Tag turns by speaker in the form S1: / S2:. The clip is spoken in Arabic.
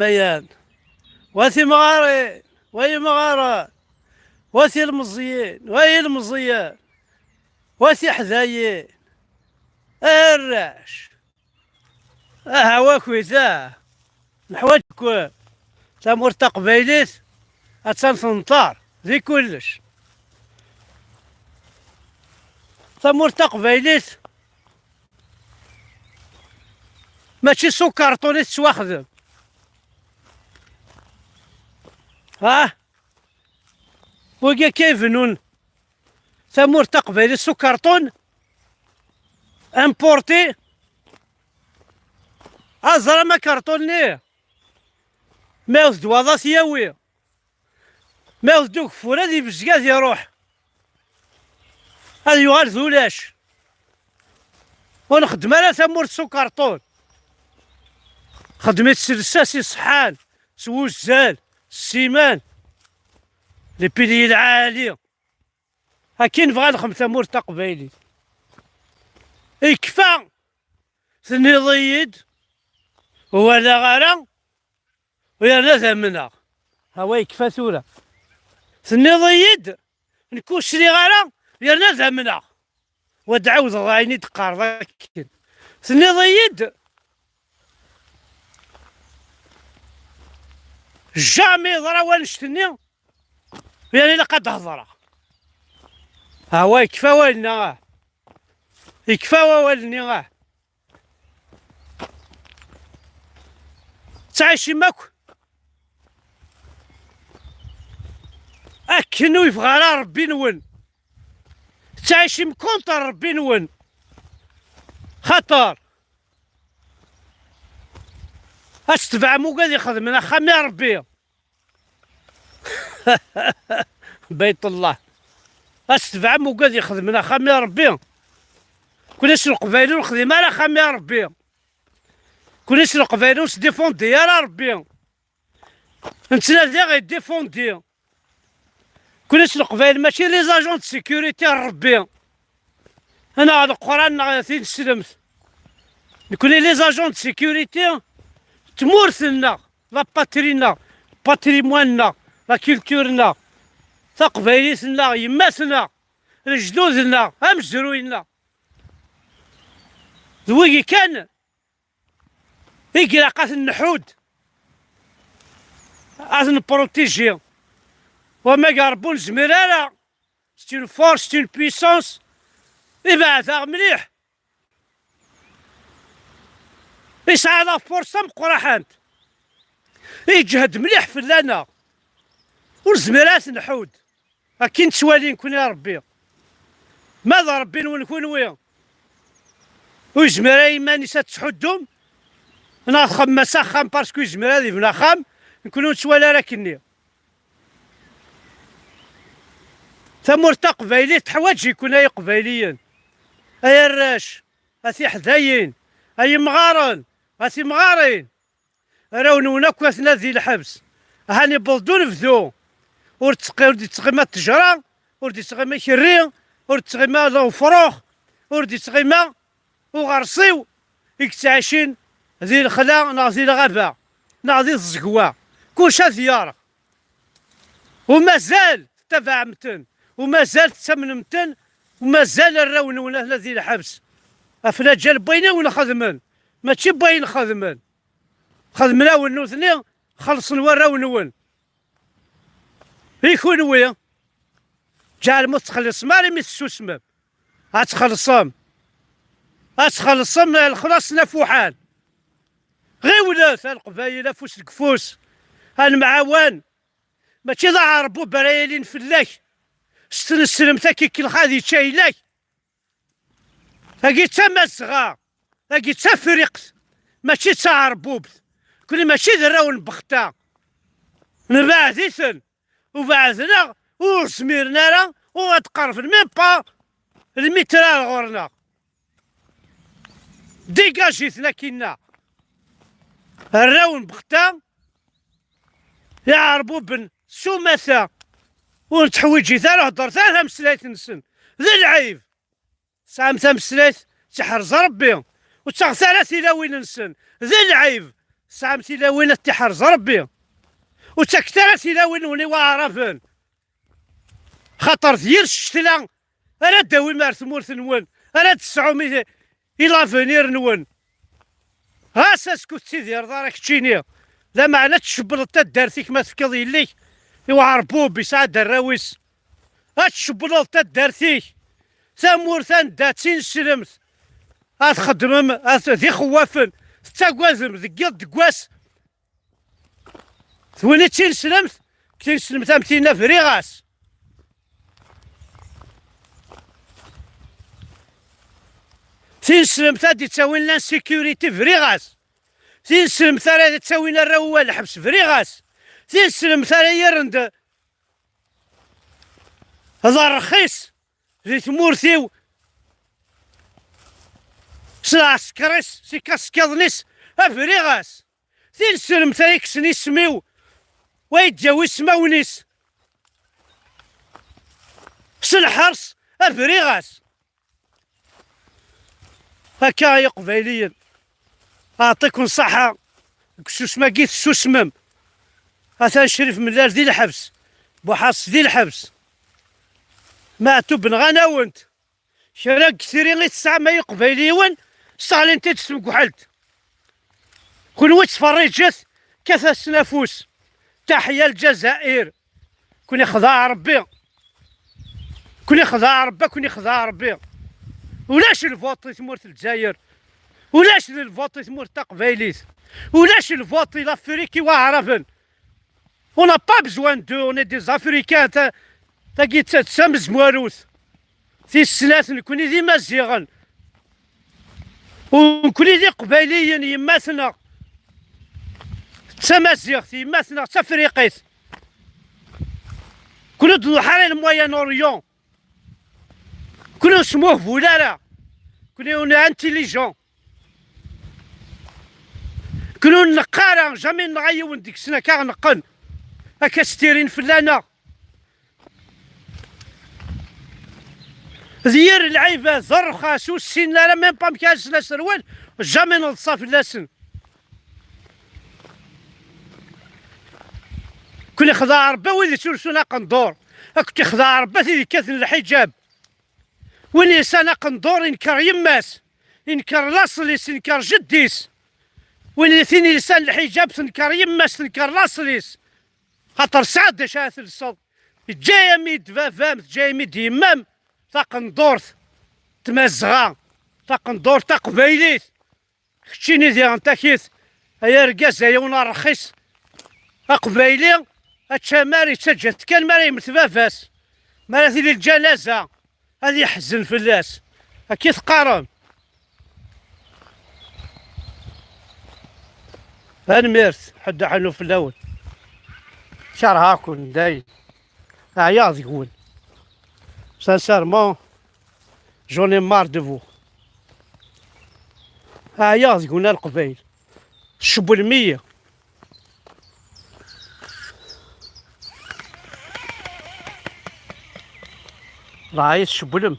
S1: بيان واسي مغاري وي مغارة واسي المزيين وي المزيان واسي حذايين الراش هواك ويتاه نحوجك تامور تقبيليت اتنطار ذي كلش تامور تقبيليت ماشي سو كارطوني تواخذ ها وكا كيفنون تامور تقبيليت سو كارطون امبورتي ازرا ما كارطوني ماوس دواضاس ياوي ماوس دوك فورا دي بزكاز يروح هذا يغال ذولاش ونخدم انا تامور سو كارطون خدمت سلساسي صحان سوزال السيمان لي بيلي العالية هاكي نبغى نخدم تامور تقبيلي يكفى ثني ضيد ولا غارة ويا ناس منها هوا يكفى ثورة ثني ضيد نكون شري غارة يا ناس منها ودعوز رايني تقارض ثني ضيد جامي ضرا ونشتني يعني لقد هضرا هوا يكفى والنا يكفى والني تعيشي ماكو اكنو يبغى ربي نون تعيشي مكونطر ربي نون خطر اش تبع مو قادر يخدم من خامي ربي بيت الله اش تبع مو قادر يخدم من خامي ربي كلش القبايل والخدمه راه خامي ربي كلش القبايل واش ديفوندي راه ربي انت اللي غيديفوندي كلش القبايل ماشي لي زاجون دو سيكوريتي ربي انا هذا القران غادي نسلمت نكون لي زاجون دو سيكوريتي تمورثنا لا باترينا باتريمواننا لا كولتورنا تقبايليتنا يماتنا جدودنا امجروينا ذوي كان إقراقات النحود أذن بروتيجي وما قاربون زميرارا ستون فورس ستون بيسونس يبعثها مليح يسعى فرصة مقرحانت يجهد مليح في اللنا والزميرات نحود أكي نتوالي نكون يا ربي ماذا ربي نكون ويا ويزميرا يماني تحدهم انا خمسة خام باسكو يزمر هذي بنا خام نكونو نتوالى راكني ثمور تقبايلي تحواج يكون اي قبايليا اي الراش اثي حذايين اي مغارن اثي مغارين راونونا كواسنا ذي الحبس هاني بلدون فذو ورد تغيما التجرة ورد تغيما كري ورد تغيما الفروخ ورد تغيما وغرسيو يكتعشين ذي الخلا ناضي الغابة ناضي الزقوة كلشا ديارة ومازال تبع متن ومازال تمن متن ومازال الراونونا الذي الحبس افلا جال بينا ولا خدمن ماشي باين خدمن خدمنا ونوثني خلصن وراونون يكون ويا جا المتخلص مالي متسوسمم هتخلصم الخلاص نفوحان غير ولات القبايله فوس الكفوس المعاون ماشي ضاع ربو برايلين فلاك ستن السلمتا كي الخادي تشايلاك هاكي تا مزغا هاكي تا فريقت ماشي تا عربوبت كل ماشي دراون بختا نبعثيثن وبعثنا وسميرنا راه وغتقرف ميم با المترا غورنا ديكاجيتنا كينا الراون بختا يعربو بن سمسا ونتحويجي ثار هضر ثار مسلايت نسن ذي العيب سامسا مسلايت تحرز ربي وتغثالات الى وين نسن ذي العيب سام تيلاوين تحرز ربي وتكتر تيلاوين وني وعرفن خاطر ديال الشتلا انا داوي مارس مورث نون انا 900 الى فينير نون ها ساسكوت تيدير دارك تشيني لا معنى تشبل تا دارتيك ما تفكض يليك يوعربو بسعد الراويس هتشبل تا دارتيك ثمورثان داتين سلمت هتخدم ذي خوافن تاكوازم ذكيض دكواس ثويني تين سلمت كتين سلمت امتينا فريغاس تين سلمت هادي تساوين لان سيكوريتي فريغاس تين سلمت هادي تساوين الروال الحبس فريغاس تين سلمت هادي يرند هذا رخيص زي تمورثيو سلا عسكريس سي كاسكاضنيس افريغاس تين سلمت هادي كسني سميو ويتجاوي سماونيس سلحرس افريغاس هكا يا قبايليين اعطيكم صحة كسوس ما قيت سوسمم اثان شريف ملال ذي الحبس بوحاص ذي الحبس ماتو بن غناونت شراك كثيرين غير تسعة ما يقبايليون صالين تتسمك وحلت كون وش تفرجت كثا سنافوس تحيا الجزائر كون يخضع ربي كون يخضع ربي كون يخضع ربي ولاش الفوط تمورت الجزائر ولاش الفوط تمورت قبايليت ولاش الفوط لافريكي وعرفن on n'a pas besoin d'eux on est des africains تاقي تسامز مواروث في السنات نكوني ذي مزيغن ونكوني ذي قبايليين يماثنا تمازيغ يماثنا تفريقيت كونو دو حالي الموين اوريون كونو سموه فولالا كونو انتيليجون كونو نقارا جامي نغيون ديك السنه كاع نقن هكا ستيرين فلانا دير العيبه زرخه سو السن لا ميم با مكاش لا سروال جامي نضصا فلاسن كل خضاع ربا ويلي سورسونا قندور كنت خضاع ربا تيدي كاثن الحجاب وين انسان قندور ينكر يماس ينكر لاصليس ينكر جديس وين ثاني لسان الحجاب تنكر يماس تنكر لاصليس خاطر سعد شاث الصوت جايه ميد فافام جايه ميد يمام تاقندورت تمزغا تاقندور تاقبايليت خشيني ديال انتاكيت هيا رقاز هيا ونا رخيص اقبايلي هاتشاماري تسجلت كان ماري متفافاس ماري لي الجنازه هذه يحزن في الناس اكيد قارن هنميرت حد حنو في الاول شهر هاكون داي عياض يقول سانسيرمون جوني مار دو فو عياض يقولنا القبايل شبو المية راعي الشبلم